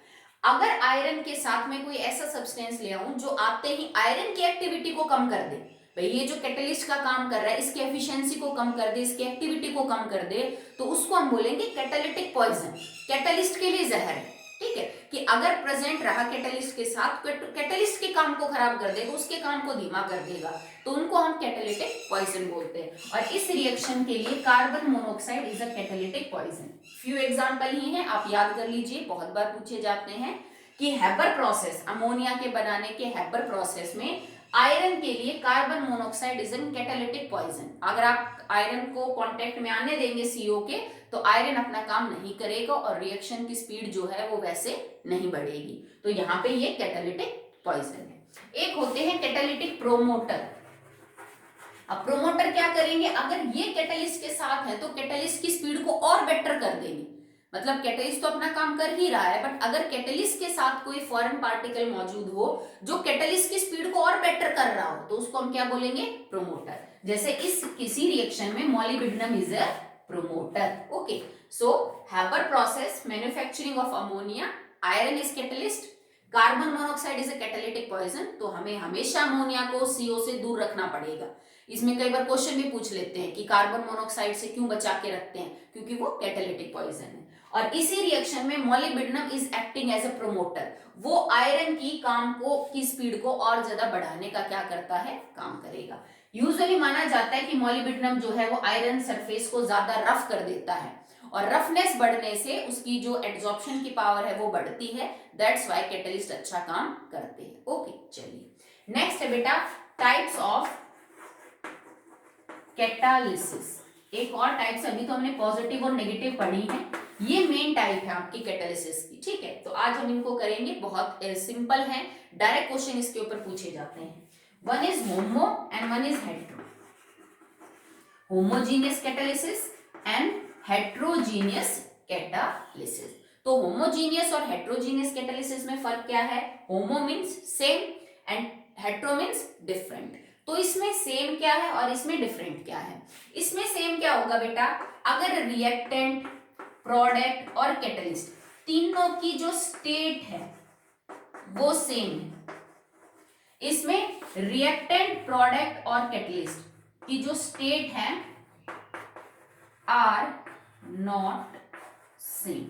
Speaker 1: अगर आयरन के साथ में कोई ऐसा सब्सटेंस ले आऊं जो आते ही आयरन की एक्टिविटी को कम कर दे, भाई ये जो कैटलिस्ट का काम कर रहा है इसकी एफिशिएंसी को कम कर दे, इसकी एक्टिविटी को कम कर दे, तो उसको हम बोलेंगे कैटालिटिक पॉइजन। कैटलिस्ट के लिए जहर है, ठीक है, कि अगर प्रेजेंट रहा कैटलिस्ट के साथ, कैटलिस्ट के काम को खराब कर देगा, उसके काम को धीमा कर देगा, तो उनको हम कैटालिटिक पॉइजन बोलते हैं। और इस रिएक्शन के लिए carbon monoxide is a catalytic poison. Few example ही हैं, आप याद कर लीजिए, बहुत बार पूछे जाते हैं कि हैबर प्रोसेस, अमोनिया के बनाने के हैबर प्रोसेस में आयरन के लिए carbon monoxide is an catalytic poison. अगर आप आयरन को कांटेक्ट में आने देंगे CO के, तो आयरन अपना काम नहीं करेगा और रिएक्शन की स्पीड जो है वो वैसे नहीं बढ़ेगी। तो यहाँ पे ये कैटालिटिक पॉइजन है। एक होते हैं कैटालिटिक प्रोमोटर। अब प्रोमोटर क्या करेंगे, अगर ये कैटलिस्ट के साथ है तो कैटलिस्ट की स्पीड को और बेटर कर देंगे। मतलब कैटलिस्ट तो अपना काम कर ही रहा है, बट अगर कैटलिस्ट के साथ कोई फॉरेन पार्टिकल मौजूद हो जो कैटलिस्ट की स्पीड को और बेटर कर रहा हो, तो उसको हम क्या बोलेंगे, प्रोमोटर। जैसे इस किसी रिएक्शन में molybdenum is a promoter. Okay, so Haber process, manufacturing of ammonia, iron is catalyst, carbon monoxide is a catalytic poison. तो हमें हमेशा अमोनिया को CO से दूर रखना पड़ेगा। इसमें कई बार क्वेश्चन भी पूछ लेते हैं कि कार्बन मोनोऑक्साइड से क्यों बचा के रखते हैं, क्योंकि वो कैटालिटिक पॉइजन है। और इसी रिएक्शन में molybdenum is acting as a promoter, वो आयरन की काम को की स्पीड को और ज्यादा बढ़ाने का क्या करता है, काम करेगा। यूजुअली माना जाता है कि मोलिब्डेनम जो है वो आयरन सरफेस को ज्यादा रफ कर देता है, और रफनेस बढ़ने से उसकी जो एड्सॉर्प्शन की पावर है वो बढ़ती है। दैट्स व्हाई कैटलिस्ट अच्छा काम करते हैं। ओके, चलिए नेक्स्ट है बेटा टाइप्स ऑफ कैटालिसिस। एक और टाइप्स, अभी तो हमने पॉजिटिव और नेगेटिव पढ़ी है, ये मेन टाइप है आपकी कैटालिसिस की, ठीक है। तो आज हम इनको करेंगे, बहुत सिंपल है, डायरेक्ट क्वेश्चन इसके ऊपर पूछे जाते हैं। One is homo and one is hetero, homogeneous catalysis and heterogeneous catalysis. तो होमोजीनियस और हेट्रोजीनियस कैटालिसिस में फर्क क्या है, होमो means same and hetero means different. तो इसमें सेम क्या है और इसमें डिफरेंट क्या है। इसमें सेम क्या होगा बेटा, अगर रिएक्टेंट, प्रोडक्ट और कैटलिस्ट तीनों की जो स्टेट है वो सेम है, इसमें रिएक्टेंट, प्रोडक्ट और कैटलिस्ट कि जो स्टेट है आर नॉट सेम।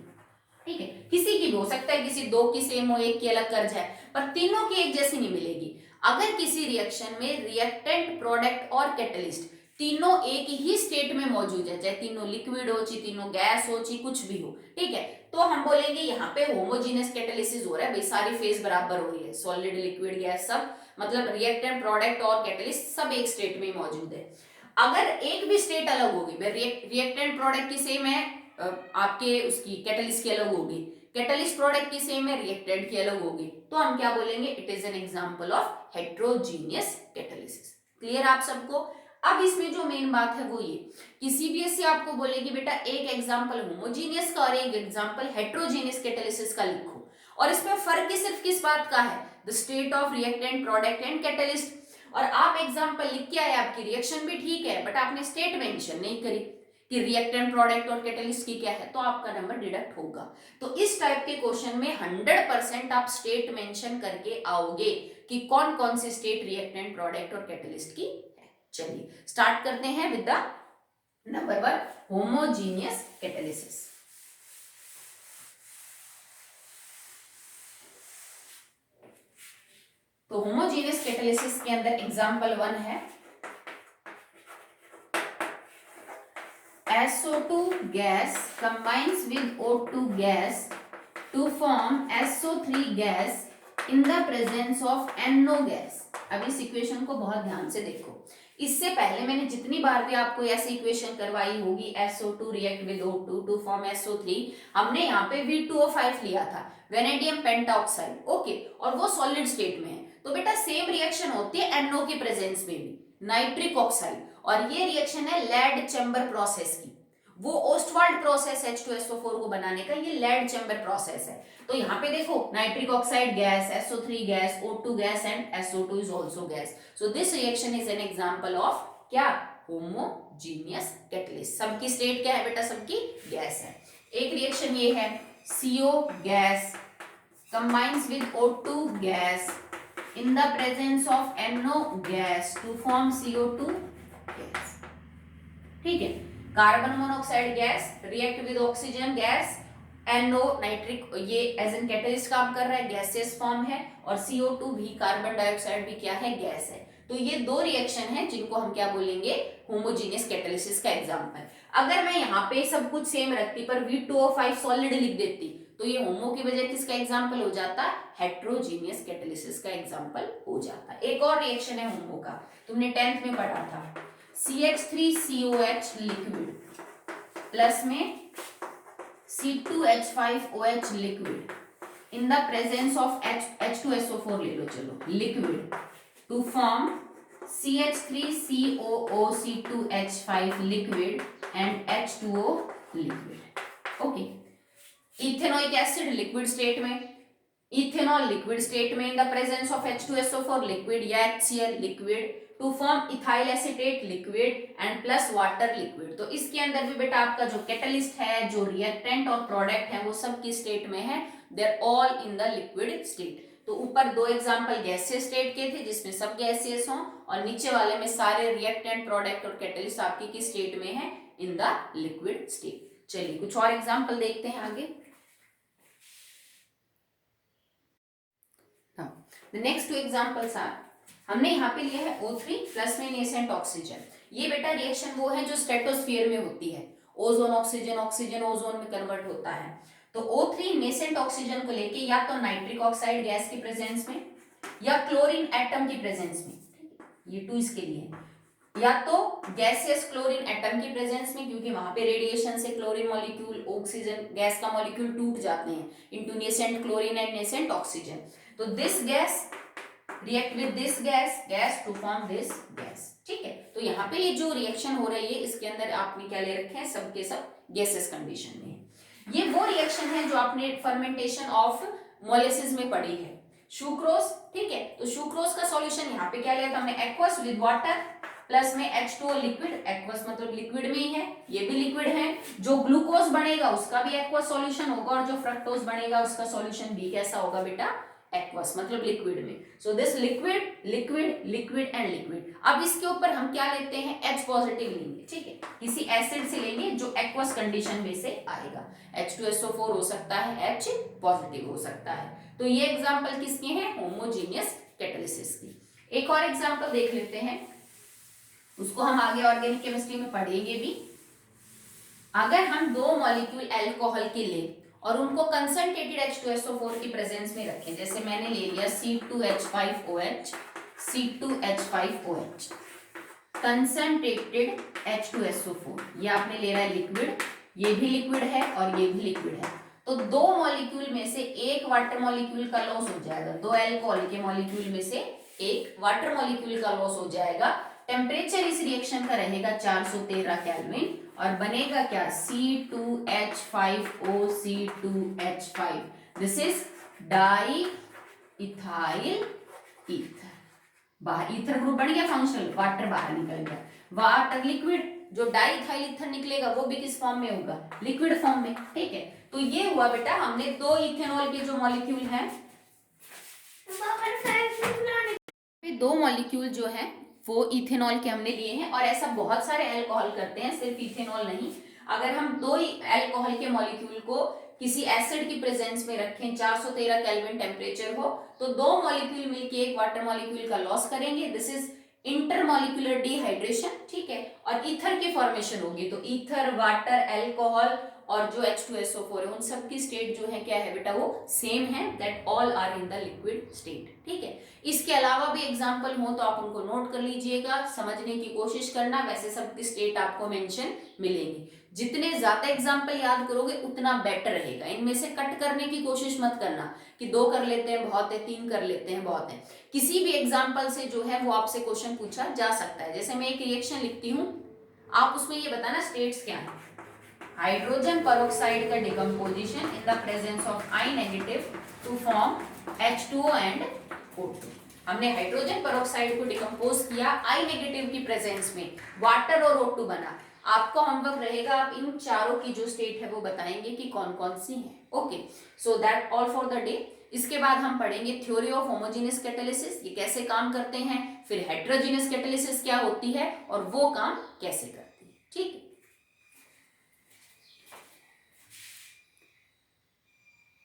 Speaker 1: ठीक है, किसी की भी हो सकता है, किसी दो की सेम हो, एक की अलग कर जाए, पर तीनों की एक जैसी नहीं मिलेगी। अगर किसी रिएक्शन में रिएक्टेंट, प्रोडक्ट और कैटलिस्ट तीनों एक ही स्टेट में मौजूद है, चाहे तीनों लिक्विड हो, चाहे तीनों गैस हो, चाहे कुछ भी हो, ठीक है, तो हम बोलेंगे यहाँ पे होमोजीनियस कैटालिसिस हो रहा है भाई, सारी फेज बराबर हो रही है, सॉलिड, लिक्विड, गैस सब, मतलब रिएक्टेंट, प्रोडक्ट और कैटलिस्ट सब एक स्टेट में मौजूद है। अगर एक भी स्टेट अलग होगी, रिएक्टेंट प्रोडक्ट की सेम है, आपके उसकी कैटलिस्ट की अलग होगी, कैटलिस्ट प्रोडक्ट की सेम है, रिएक्टेंट की अलग होगी, तो हम क्या बोलेंगे, it is an example of heterogeneous catalysis. Clear आप सबको? अब इसमें जो मेन बात है वो ये कि सीबीएसई आपको बोलेगी बेटा एक एग्जांपल होमोजीनियस का और एक एग्जांपल हेट्रोजीनियस कैटालिसिस का लिखो, और इसमें फर्क ही सिर्फ किस बात का है, the state of reactant, product and catalyst. और आप एग्जांपल लिख के आए, आपकी रिएक्शन भी ठीक है, बट आपने स्टेट मेंशन नहीं करी कि रिएक्टेंट, प्रोडक्ट और कैटलिस्ट की क्या है, तो आपका नंबर डिडक्ट होगा। तो इस टाइप के क्वेश्चन में 100% आप स्टेट मेंशन करके आओगे कि कौन कौन सी स्टेट रिएक्टेंट, प्रोडक्ट और कैटलिस्ट की है। चलिए स्टार्ट करते हैं with the number 1, homogeneous catalysis. तो होमोजीनियस कैटालिसिस के अंदर एग्जांपल 1 है SO2 gas combines with O2 gas to form SO3 gas in the presence of NO gas। अब इस इक्वेशन को बहुत ध्यान से देखो, इससे पहले मैंने जितनी बार भी आपको ऐसी इक्वेशन करवाई होगी, SO2 react with O2 to form SO3, हमने यहाँ पे V2O5 लिया था, वेनेडियम पेंटाऑक्साइड, ओके, और वो सॉलिड स्टेट में है, तो बेटा सेम रिएक्शन होती है NO के प्रेजेंस में भी, नाइट्रिक ऑक्साइड, और ये रिएक्शन है लेड चैम्बर प्रोसेस की, वो ओस्टवाल्ड प्रोसेस H2SO4 को बनाने का, ये लेड चैम्बर प्रोसेस है। तो यहाँ पे देखो nitric oxide gas, SO3 gas, O2 gas and SO2 is also gas, so this reaction is an example of क्या, होमोजीनियस कैटालिसिस। सबकी स्टेट क्या है बेटा, सबकी गैस है। एक रिएक्शन ये है CO gas combines with O2 gas in the presence of NO gas to form CO2 gas। ठीक है, carbon monoxide gas react with oxygen gas, NO nitric, ये एज एन कैटलिस्ट काम कर रहा है, गैसियस फॉर्म है, और CO2 भी, कार्बन डाइऑक्साइड भी क्या है, गैस है। तो ये दो रिएक्शन है जिनको हम क्या बोलेंगे, होमोजीनियस कैटालिसिस का एग्जांपल। अगर मैं यहाँ पे सब कुछ सेम रखती पर V2O5 सॉलिड लिख देती, तो ये होमो की वजह किसका एग्जांपल हो जाता, हेट्रोजीनियस कैटालिसिस का एग्जांपल हो जाता। एक और रिएक्शन है होमो का, तुमने 10th में पढ़ा था, CH3COH लिक्विड प्लस में C2H5OH liquid in the presence of H2SO4 ले लो, चलो liquid, to form CH3COO C2H5 liquid and H2O liquid. Okay, ethanoic acid liquid state में, इथेनॉल लिक्विड स्टेट में in the presence of H2SO4 liquid या HCl liquid to form ethyl acetate liquid and plus water liquid. तो इसके अंदर भी बेटा आपका जो कैटलिस्ट है, जो रिएक्टेंट और प्रोडक्ट है, वो सब की स्टेट में है, they are all in the liquid state. तो ऊपर दो एग्जांपल गैसियस स्टेट के थे जिसमें सब गैसियस हों, और नीचे वाले में सारे रिएक्टेंट, प्रोडक्ट और कैटलिस्ट आपकी किस स्टेट में है, इन द लिक्विड स्टेट। चलिए कुछ और एग्जांपल देखते हैं आगे। The next two examples are, हमने यहाँ पे लिया है O3 प्लस में नेसेंट ऑक्सीजन। ये बेटा रिएक्शन वो है जो स्ट्रेटोस्फीयर में होती है, ओजोन ऑक्सीजन, ऑक्सीजन ओजोन में कन्वर्ट होता है। तो O3 नेसेंट ऑक्सीजन को लेके या तो नाइट्रिक ऑक्साइड गैस की प्रेजेंस में या क्लोरीन एटम की प्रेजेंस में, ये 2 इसके लिए, या तो गैसियस क्लोरीन एटम की प्रेजेंस में, क्योंकि वहां पे रेडिएशन से क्लोरीन मॉलिक्यूल, ऑक्सीजन गैस का मॉलिक्यूल टूट जाते हैं into nascent chlorine and nascent oxygen. तो this gas react with this gas to form this gas. ठीक है, तो यहाँ पे ये जो रिएक्शन हो रही है इसके अंदर आपने क्या ले रखे हैं, सबके सब गैसेस कंडीशन में। ये वो रिएक्शन है जो आपने फर्मेंटेशन ऑफ मोलेसिस में पढ़ी है, सुक्रोज। ठीक है, तो सुक्रोज का सॉल्यूशन यहाँ पे क्या लिया था हमने, एक्वस विद वाटर प्लस में H2O लिक्विड, एक्वस मतलब लिक्विड में ही है, ये भी लिक्विड है। जो ग्लूकोज बनेगा उसका भी एक्वस सॉल्यूशन होगा, और जो फ्रक्टोज बनेगा उसका सॉल्यूशन भी कैसा होगा बेटा, एक्वस मतलब लिक्विड में। So this liquid liquid liquid and liquid. अब इसके ऊपर हम क्या लेते हैं, H पॉजिटिव लेंगे, ठीक है, किसी एसिड से लेंगे जो एक्वस कंडीशन में से आएगा। H2SO4 हो सकता है, H पॉजिटिव हो सकता है। तो ये एग्जांपल किसके हैं, होमोजेनियस कैटालिसिस की। एक और एग्जांपल देख लेते हैं, उसको हम आगे ऑर्गेनिक केमिस्ट्री में पढ़ेंगे भी। अगर हम दो मॉलिक्यूल अल्कोहल के ले और उनको कंसंट्रेटेड H2SO4 की प्रेजेंस में रखें, जैसे मैंने ले लिया C2H5OH, C2H5OH, कंसंट्रेटेड H2SO4, ये आपने ले रहा है लिक्विड, ये भी लिक्विड है और ये भी लिक्विड है। तो दो मॉलिक्यूल में से एक वाटर मॉलिक्यूल का लॉस हो जाएगा, दो अल्कोहल के मॉलिक्यूल में से एक वाटर मॉलिक्यूल का लॉस हो जाएगा। टेम्परेचर इस रिएक्शन का रहेगा 413 केल्विन और बनेगा क्या, C2H5O C2H5। This is di ethyl ether. बाहर ईथर ग्रुप बन गया फंक्शनल, वाटर बाहर निकल गया, वाटर लिक्विड, जो डाई इथाइल ईथर निकलेगा वो भी किस फॉर्म में होगा, लिक्विड फॉर्म में, ठीक है। तो ये हुआ बेटा, हमने दो इथेनॉल के जो मॉलिक्यूल हैं, दो मॉलिक्यूल जो है वो इथेनॉल के हमने लिए हैं। और ऐसा बहुत सारे अल्कोहल करते हैं, सिर्फ इथेनॉल नहीं। अगर हम दो अल्कोहल के मॉलिक्यूल को किसी एसिड की प्रेजेंस में रखें, 413 केल्विन टेम्परेचर हो, तो दो मॉलिक्यूल मिलके एक वाटर मॉलिक्यूल का लॉस करेंगे। दिस इज इंटरमॉलिक्यूलर डिहाइड्रेशन, ठीक है, और ईथर की फॉर्मेशन होगी। तो ईथर, वाटर, अल्कोहल और जो H2SO4 है, उन सब की स्टेट जो है क्या है बेटा, वो सेम है, that all are in the liquid state, ठीक है। इसके अलावा भी एग्जांपल हो तो आप उनको नोट कर लीजिएगा, समझने की कोशिश करना। वैसे सब की स्टेट आपको मेंशन मिलेंगी। जितने ज्यादा एग्जांपल याद करोगे उतना बेटर रहेगा। इनमें से कट करने की कोशिश मत करना कि दो कर लेते हैं बहुत है, तीन कर लेते हैं बहुत है। किसी भी एग्जाम्पल से जो है वो आपसे क्वेश्चन पूछा जा सकता है। जैसे मैं एक रिएक्शन लिखती हूँ, आप उसमें ये बताना स्टेट्स क्या है। हाइड्रोजन पेरोक्साइड का decomposition in the presence of I negative to form H2O and O2। हमने हाइड्रोजन पेरोक्साइड को डिकम्पोज किया I नेगेटिव की प्रेजेंस में, वाटर और O2 बना। आपको होमवर्क रहेगा, आप इन चारों की जो स्टेट है वो बताएंगे कि कौन कौन सी है। Okay, so that all for the day. इसके बाद हम पढ़ेंगे थ्योरी ऑफ होमोजेनियस कैटालिसिस, ये कैसे काम करते हैं, फिर हेटेरोजेनियस कैटालिसिस क्या होती है और वो काम कैसे करती है, ठीक है।